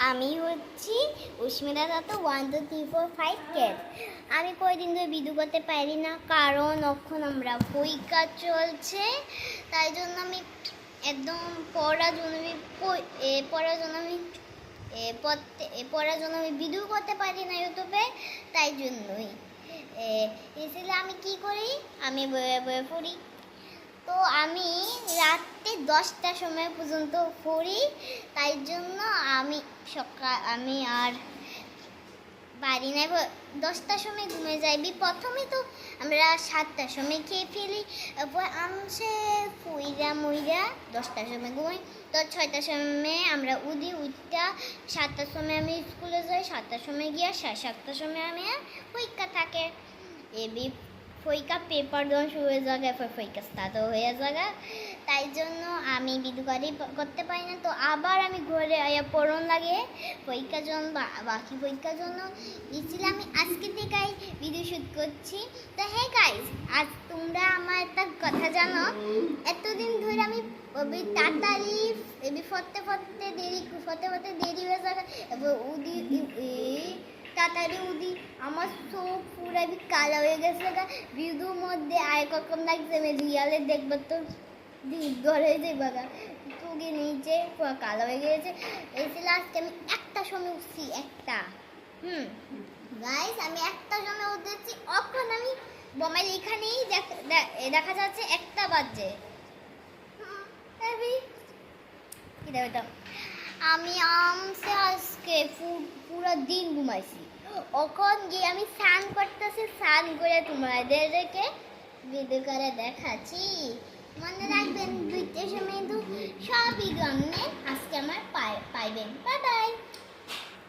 আমি হচ্ছি উস্মিতা দত্ত 1 2 3 4 5 ক্যাট। আমি কয়দিন ধরে ভিডিও করতে পারি না, কারণ এখন আমরা পরীক্ষা চলছে। তাই জন্য আমি একদম পড়ার জন্য আমি ভিডিও করতে পারি না ইউটিউবে। তাই জন্যই এসে আমি কি করি, আমি বয়ে বয়ে পড়ি। তো আমি রাতে 10টার সময় পর্যন্ত পড়ি। তাই জন্য আমি আর পারি না, 10টার সময় ঘুমে যাইবি। প্রথমে তো আমরা 7টার সময় খেয়ে ফেলি, এরপর আমসে মুইরা 10টার সময় ঘুমাই। তো 6টার সময় আমরা উঠটা 7টার সময় আমি স্কুলে যাই। 7টার সময় গিয়া 7:30টার সময় আমি পরীক্ষা থাকে। এবি পরীক্ষা পেপার দেওয়া শুরু হয়ে যাবে, এরপর পরীক্ষা স্টার্টও হয়ে যাবে। তাই জন্য আমি ভিডিও করতে পারি না। তো আবার আমি ঘরে আয়া পড়ন লাগে পরীক্ষার জন্য, বাকি পরীক্ষার জন্য ইচ্ছিলাম। আমি আজকে থেকেই ভিডিও শ্যুট করছি। তো হ্যাঁ গাইস, আজ তোমরা আমার একটা কথা জানো, এতদিন ধরে আমি তাড়াতাড়ি ফতে দেরি হয়ে যাবে। এবার তাড়াতাড়ি আমার চোখ পুরো কালো হয়ে গেছে। ভিডিওর মধ্যে আয় কখন লাগছে, আমি রিয়ালে দেখবো তো ধরে যাইবা তুগে নিচে পুরো কালো হয়ে গেছে। এসে লাস্টে আমি 1টার সময় উঠছি। গাইস, আমি 1টার সময় উঠেছি। এখন আমি বোমাইল এখানেই দেখা যাচ্ছে 1টা বাজে। আমি আজকে পুরো দিন ঘুমাইছি। এখন গিয়ে আমি স্নান করতেছি, স্নান করে তোমাদেরকে ভিডিও করে দেখাচ্ছি। মনে রাখবেন 2টার সময় তো সব ভিডিও আপনি আজকে আমার পাইবেন। Bye bye.